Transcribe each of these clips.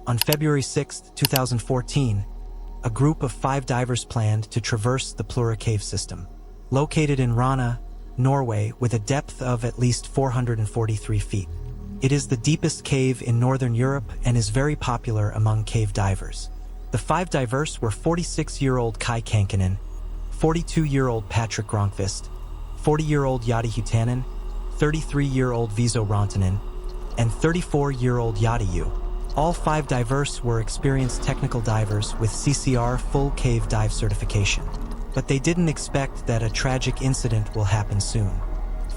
On February 6, 2014, a group of 5 divers planned to traverse the Plura cave system. Located in Rana, Norway, with a depth of at least 443 feet. It is the deepest cave in Northern Europe and is very popular among cave divers. The 5 divers were 46-year-old Kai Kankinen, 42-year-old Patrick Gronqvist, 40-year-old Jari Hutanen, 33-year-old Viso Rantanen, and 34-year-old Jari Yu. All 5 divers were experienced technical divers with CCR full cave dive certification. But they didn't expect that a tragic incident will happen soon.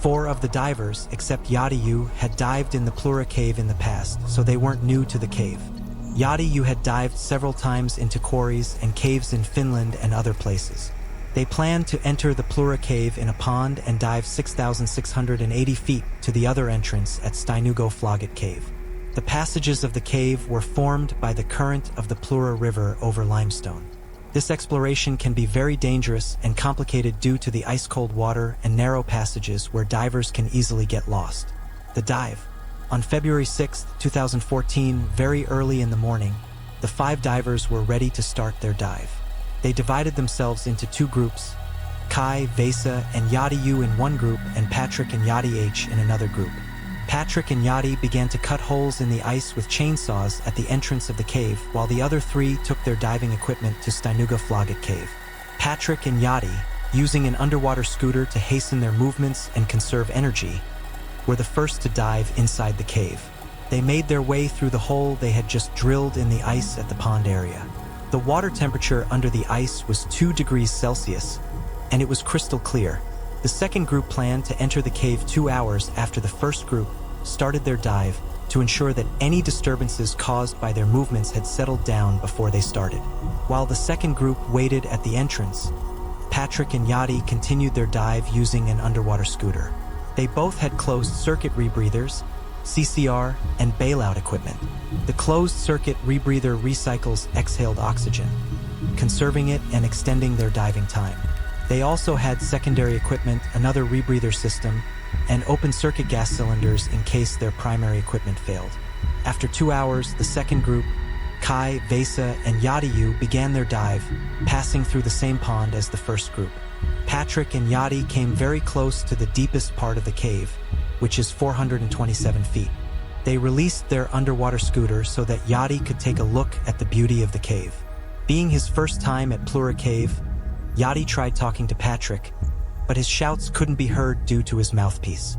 4 of the divers, except Jari Yu, had dived in the Plura cave in the past, so they weren't new to the cave. Jari Yu had dived several times into quarries and caves in Finland and other places. They planned to enter the Plura cave in a pond and dive 6,680 feet to the other entrance at Steinugo-Flagget cave. The passages of the cave were formed by the current of the Plura River over limestone. This exploration can be very dangerous and complicated due to the ice-cold water and narrow passages where divers can easily get lost. The dive. On February 6, 2014, very early in the morning, the 5 divers were ready to start their dive. They divided themselves into 2 groups, Kai, Vesa, and Jari Yu in one group and Patrick and Jari H in another group. Patrick and Jari began to cut holes in the ice with chainsaws at the entrance of the cave, while the other 3 took their diving equipment to Steinugo-Flagget cave. Patrick and Jari, using an underwater scooter to hasten their movements and conserve energy, were the first to dive inside the cave. They made their way through the hole they had just drilled in the ice at the pond area. The water temperature under the ice was 2 degrees Celsius, and it was crystal clear. The second group planned to enter the cave 2 hours after the first group started their dive to ensure that any disturbances caused by their movements had settled down before they started. While the second group waited at the entrance, Patrick and Jari continued their dive using an underwater scooter. They both had closed-circuit rebreathers, CCR, and bailout equipment. The closed-circuit rebreather recycles exhaled oxygen, conserving it and extending their diving time. They also had secondary equipment, another rebreather system, and open-circuit gas cylinders in case their primary equipment failed. After 2 hours, the second group, Kai, Vesa, and Jari Yu, began their dive, passing through the same pond as the first group. Patrick and Jari came very close to the deepest part of the cave, which is 427 feet. They released their underwater scooter so that Jari could take a look at the beauty of the cave. Being his first time at Plura Cave, Jari tried talking to Patrick, but his shouts couldn't be heard due to his mouthpiece.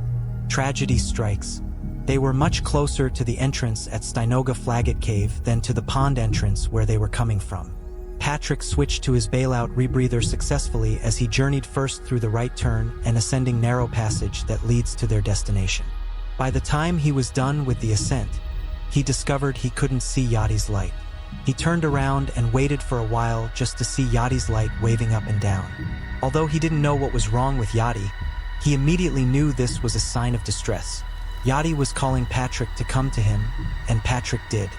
Tragedy strikes. They were much closer to the entrance at Steinugo-Flagget cave than to the pond entrance where they were coming from. Patrick switched to his bailout rebreather successfully as he journeyed first through the right turn and ascending narrow passage that leads to their destination. By the time he was done with the ascent, he discovered he couldn't see Yadi's light. He turned around and waited for a while just to see Yadi's light waving up and down. Although he didn't know what was wrong with Jari, he immediately knew this was a sign of distress. Jari was calling Patrick to come to him, and Patrick did.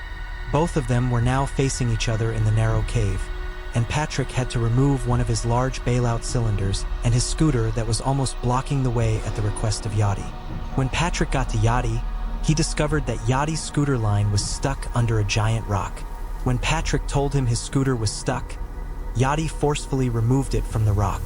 Both of them were now facing each other in the narrow cave, and Patrick had to remove one of his large bailout cylinders and his scooter that was almost blocking the way at the request of Jari. When Patrick got to Jari, he discovered that Yadi's scooter line was stuck under a giant rock. When Patrick told him his scooter was stuck, Jari forcefully removed it from the rock.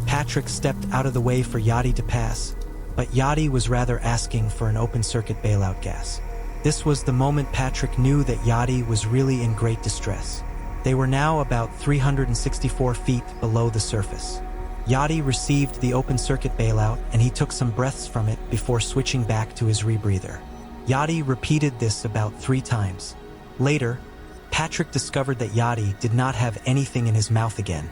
Patrick stepped out of the way for Jari to pass, but Jari was rather asking for an open-circuit bailout gas. This was the moment Patrick knew that Jari was really in great distress. They were now about 364 feet below the surface. Jari received the open-circuit bailout and he took some breaths from it before switching back to his rebreather. Jari repeated this about 3 times. Later, Patrick discovered that Jari did not have anything in his mouth again,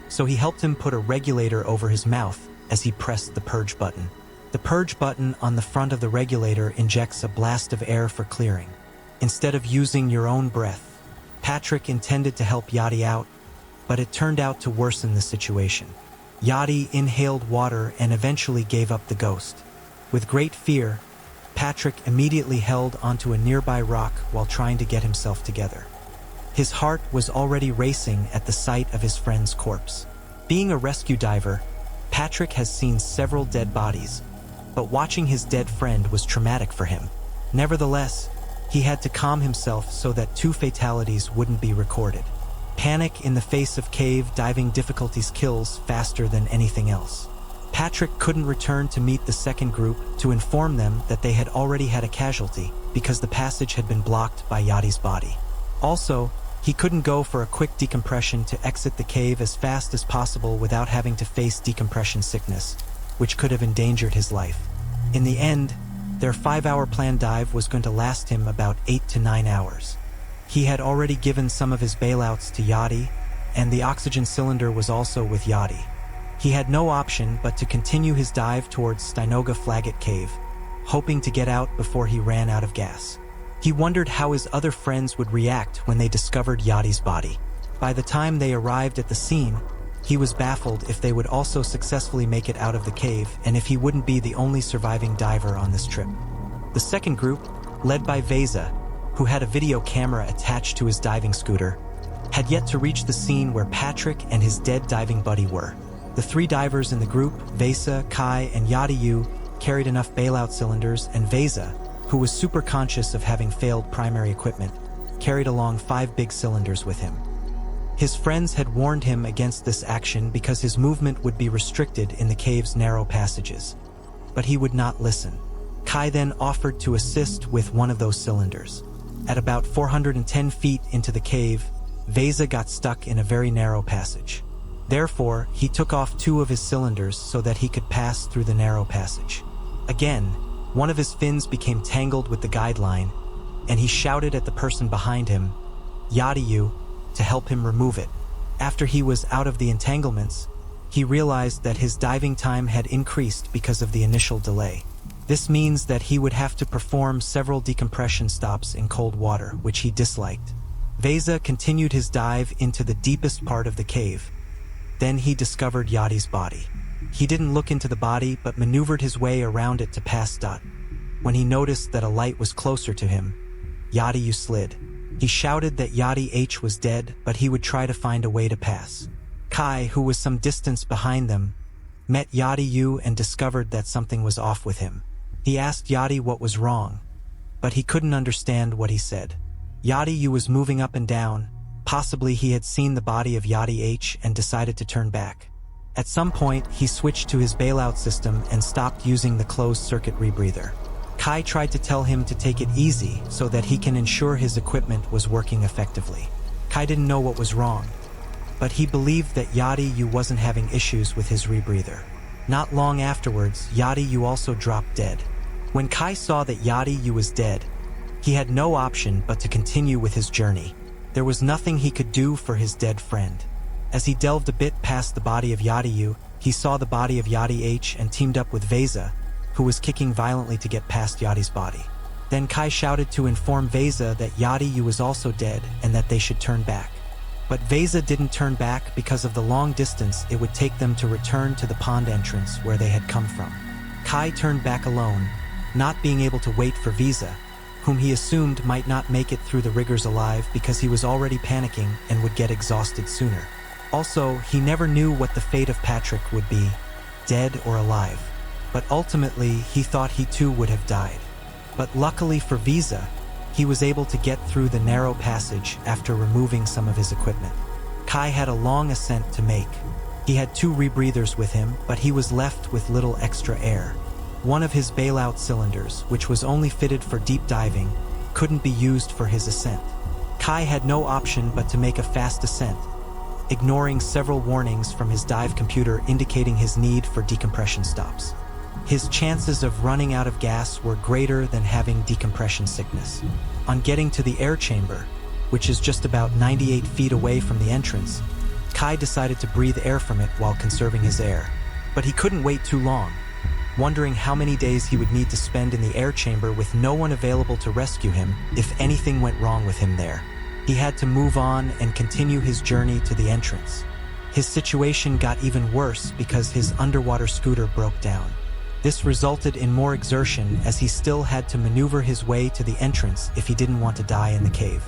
so he helped him put a regulator over his mouth as he pressed the purge button. The purge button on the front of the regulator injects a blast of air for clearing. Instead of using your own breath, Patrick intended to help Jari out, but it turned out to worsen the situation. Jari inhaled water and eventually gave up the ghost. With great fear, Patrick immediately held onto a nearby rock while trying to get himself together. His heart was already racing at the sight of his friend's corpse. Being a rescue diver, Patrick has seen several dead bodies, but watching his dead friend was traumatic for him. Nevertheless, He had to calm himself so that 2 fatalities wouldn't be recorded. Panic in the face of cave diving difficulties kills faster than anything else. Patrick couldn't return to meet the second group to inform them that they had already had a casualty because the passage had been blocked by Yachty's body. Also, he couldn't go for a quick decompression to exit the cave as fast as possible without having to face decompression sickness, which could have endangered his life. In the end, their 5-hour planned dive was going to last him about 8 to 9 hours. He had already given some of his bailouts to Yachty, and the oxygen cylinder was also with Yachty. He had no option but to continue his dive towards Stynoga Flaggett Cave, hoping to get out before he ran out of gas. He wondered how his other friends would react when they discovered Yachty's body. By the time they arrived at the scene, he was baffled if they would also successfully make it out of the cave and if he wouldn't be the only surviving diver on this trip. The second group, led by Vesa, who had a video camera attached to his diving scooter, had yet to reach the scene where Patrick and his dead diving buddy were. The 3 divers in the group, Vesa, Kai, and Yachty, carried enough bailout cylinders, and Vesa, who was super conscious of having failed primary equipment, carried along 5 big cylinders with him. His friends had warned him against this action because his movement would be restricted in the cave's narrow passages. But he would not listen. Kai then offered to assist with one of those cylinders. At about 410 feet into the cave, Vesa got stuck in a very narrow passage. Therefore, he took off 2 of his cylinders so that he could pass through the narrow passage. Again, one of his fins became tangled with the guideline, and he shouted at the person behind him, Yachty, to help him remove it. After he was out of the entanglements, he realized that his diving time had increased because of the initial delay. This means that he would have to perform several decompression stops in cold water, which he disliked. Vesa continued his dive into the deepest part of the cave. Then he discovered Yachty's body. He didn't look into the body, but maneuvered his way around it to pass. When he noticed that a light was closer to him, Yachty slid. He shouted that Yachty was dead, but he would try to find a way to pass. Kai, who was some distance behind them, met Yachty and discovered that something was off with him. He asked Yachty what was wrong, but he couldn't understand what he said. Yachty was moving up and down. Possibly he had seen the body of Yachty and decided to turn back. At some point, he switched to his bailout system and stopped using the closed-circuit rebreather. Kai tried to tell him to take it easy so that he can ensure his equipment was working effectively. Kai didn't know what was wrong, but he believed that Yachty wasn't having issues with his rebreather. Not long afterwards, Yachty also dropped dead. When Kai saw that Yachty was dead, he had no option but to continue with his journey. There was nothing he could do for his dead friend. As he delved a bit past the body of Yachty, he saw the body of Yachty and teamed up with Vesa, who was kicking violently to get past Yachty's body. Then Kai shouted to inform Vesa that Yachty was also dead and that they should turn back. But Vesa didn't turn back because of the long distance it would take them to return to the pond entrance where they had come from. Kai turned back alone, not being able to wait for Vesa, whom he assumed might not make it through the rigors alive because he was already panicking and would get exhausted sooner. Also, he never knew what the fate of Patrick would be, dead or alive. But ultimately, he thought he too would have died. But luckily for Vesa, he was able to get through the narrow passage after removing some of his equipment. Kai had a long ascent to make. He had 2 rebreathers with him, but he was left with little extra air. One of his bailout cylinders, which was only fitted for deep diving, couldn't be used for his ascent. Kai had no option but to make a fast ascent, ignoring several warnings from his dive computer indicating his need for decompression stops. His chances of running out of gas were greater than having decompression sickness. On getting to the air chamber, which is just about 98 feet away from the entrance, Kai decided to breathe air from it while conserving his air. But he couldn't wait too long, wondering how many days he would need to spend in the air chamber with no one available to rescue him if anything went wrong with him there. He had to move on and continue his journey to the entrance. His situation got even worse because his underwater scooter broke down. This resulted in more exertion as he still had to maneuver his way to the entrance if he didn't want to die in the cave.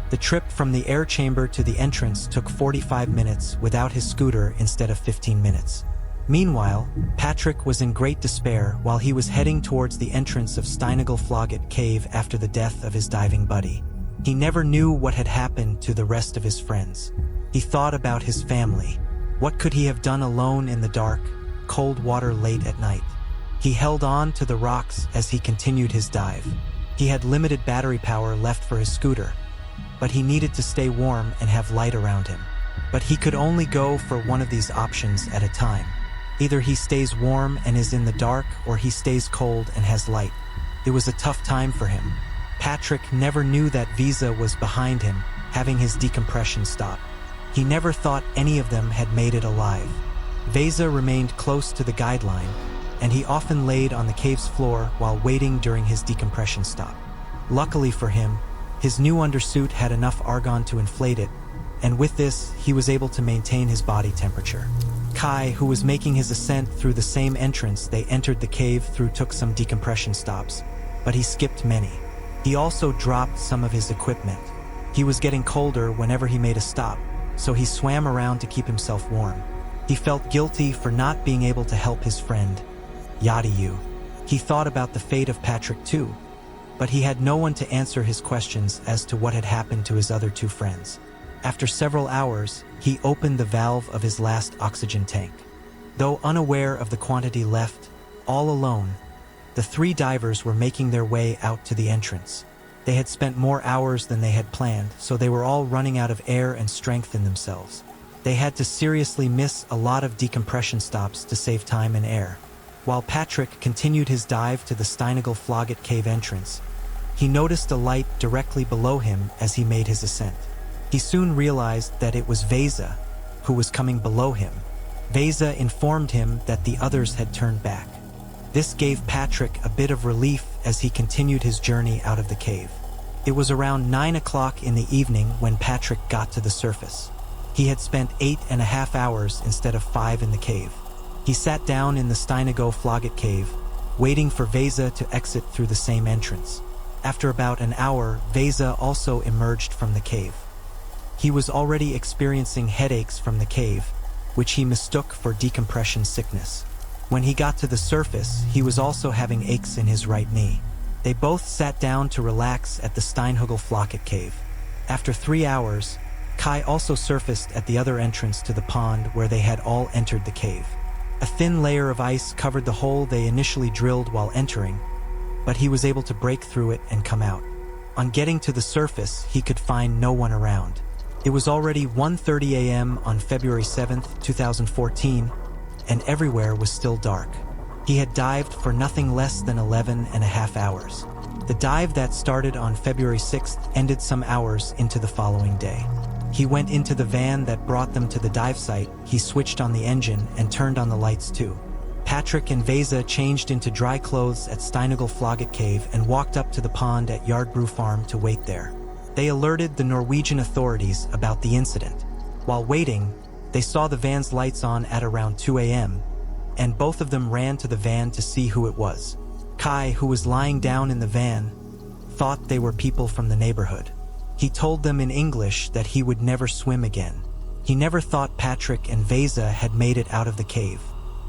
The trip from the air chamber to the entrance took 45 minutes without his scooter instead of 15 minutes. Meanwhile, Patrick was in great despair while he was heading towards the entrance of Steinagel Cave after the death of his diving buddy. He never knew what had happened to the rest of his friends. He thought about his family. What could he have done alone in the dark, cold water late at night? He held on to the rocks as he continued his dive. He had limited battery power left for his scooter, but he needed to stay warm and have light around him. But he could only go for one of these options at a time. Either he stays warm and is in the dark, or he stays cold and has light. It was a tough time for him. Patrick never knew that Visa was behind him, having his decompression stop. He never thought any of them had made it alive. Vesa remained close to the guideline, and he often laid on the cave's floor while waiting during his decompression stop. Luckily for him, his new undersuit had enough argon to inflate it, and with this, he was able to maintain his body temperature. Kai, who was making his ascent through the same entrance they entered the cave through, took some decompression stops, but he skipped many. He also dropped some of his equipment. He was getting colder whenever he made a stop, so he swam around to keep himself warm. He felt guilty for not being able to help his friend, Yadiyu. He thought about the fate of Patrick too, but he had no one to answer his questions as to what had happened to his other two friends. After several hours, he opened the valve of his last oxygen tank. Though unaware of the quantity left, all alone, the three divers were making their way out to the entrance. They had spent more hours than they had planned, so they were all running out of air and strength in themselves. They had to seriously miss a lot of decompression stops to save time and air. While Patrick continued his dive to the Steinagel Cave entrance, he noticed a light directly below him as he made his ascent. He soon realized that it was Vesa, who was coming below him. Vesa informed him that the others had turned back. This gave Patrick a bit of relief as he continued his journey out of the cave. It was around 9 o'clock in the evening when Patrick got to the surface. He had spent 8.5 hours instead of 5 in the cave. He sat down in the Steinagel Cave, waiting for Vesa to exit through the same entrance. After about an hour, Vesa also emerged from the cave. He was already experiencing headaches from the cave, which he mistook for decompression sickness. When he got to the surface, he was also having aches in his right knee. They both sat down to relax at the Steinagel Cave. After 3 hours, Kai also surfaced at the other entrance to the pond where they had all entered the cave. A thin layer of ice covered the hole they initially drilled while entering, but he was able to break through it and come out. On getting to the surface, he could find no one around. It was already 1:30 a.m. on February 7th, 2014, and everywhere was still dark. He had dived for nothing less than 11.5 hours. The dive that started on February 6th ended some hours into the following day. He went into the van that brought them to the dive site, he switched on the engine and turned on the lights too. Patrick and Vesa changed into dry clothes at Steinagel Cave and walked up to the pond at Yardbrew Farm to wait there. They alerted the Norwegian authorities about the incident. While waiting, they saw the van's lights on at around 2 a.m., and both of them ran to the van to see who it was. Kai, who was lying down in the van, thought they were people from the neighborhood. He told them in English that he would never swim again. He never thought Patrick and Vesa had made it out of the cave.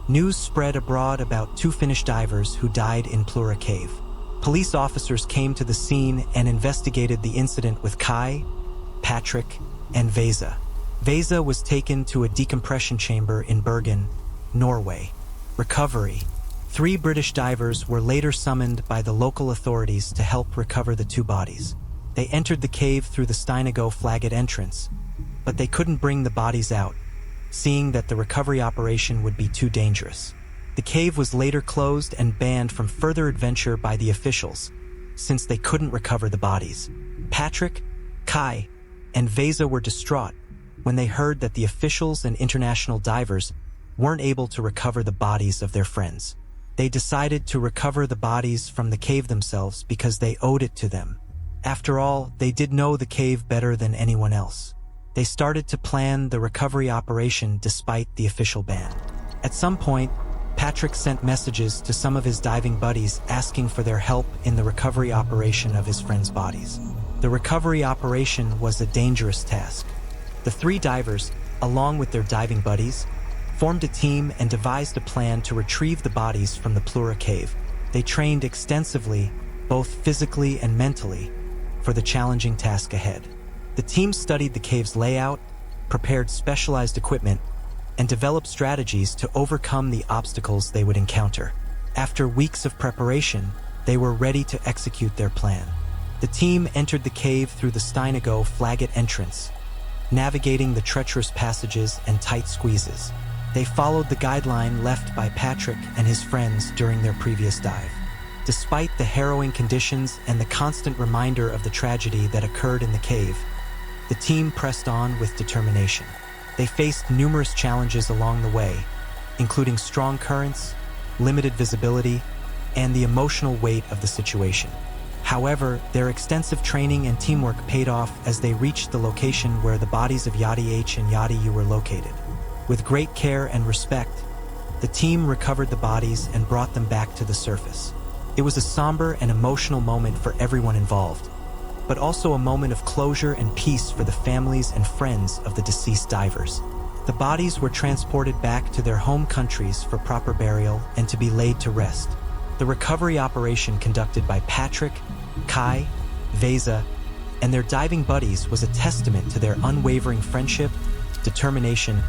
News spread abroad about 2 Finnish divers who died in Plura Cave. Police officers came to the scene and investigated the incident with Kai, Patrick, and Vesa. Vesa was taken to a decompression chamber in Bergen, Norway. Recovery. 3 British divers were later summoned by the local authorities to help recover the 2 bodies. They entered the cave through the Steinagel entrance, but they couldn't bring the bodies out, seeing that the recovery operation would be too dangerous. The cave was later closed and banned from further adventure by the officials, since they couldn't recover the bodies. Patrick, Kai, and Vesa were distraught when they heard that the officials and international divers weren't able to recover the bodies of their friends. They decided to recover the bodies from the cave themselves because they owed it to them. After all, they did know the cave better than anyone else. They started to plan the recovery operation despite the official ban. At some point, Patrick sent messages to some of his diving buddies asking for their help in the recovery operation of his friends' bodies. The recovery operation was a dangerous task. The 3 divers, along with their diving buddies, formed a team and devised a plan to retrieve the bodies from the Plura cave. They trained extensively, both physically and mentally, for the challenging task ahead. The team studied the cave's layout, prepared specialized equipment, and developed strategies to overcome the obstacles they would encounter. After weeks of preparation, they were ready to execute their plan. The team entered the cave through the Steinago Flagget entrance, navigating the treacherous passages and tight squeezes. They followed the guideline left by Patrick and his friends during their previous dive. Despite the harrowing conditions and the constant reminder of the tragedy that occurred in the cave, the team pressed on with determination. They faced numerous challenges along the way, including strong currents, limited visibility, and the emotional weight of the situation. However, their extensive training and teamwork paid off as they reached the location where the bodies of Yadi H and Yadi U were located. With great care and respect, the team recovered the bodies and brought them back to the surface. It was a somber and emotional moment for everyone involved, but also a moment of closure and peace for the families and friends of the deceased divers. The bodies were transported back to their home countries for proper burial and to be laid to rest. The recovery operation conducted by Patrick, Kai, Veza, and their diving buddies was a testament to their unwavering friendship, determination,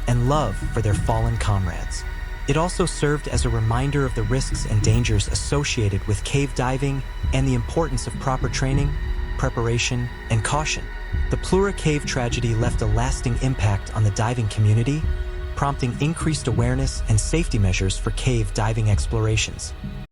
and love for their fallen comrades. It also served as a reminder of the risks and dangers associated with cave diving and the importance of proper training, preparation, and caution. The Plura cave tragedy left a lasting impact on the diving community, prompting increased awareness and safety measures for cave diving explorations.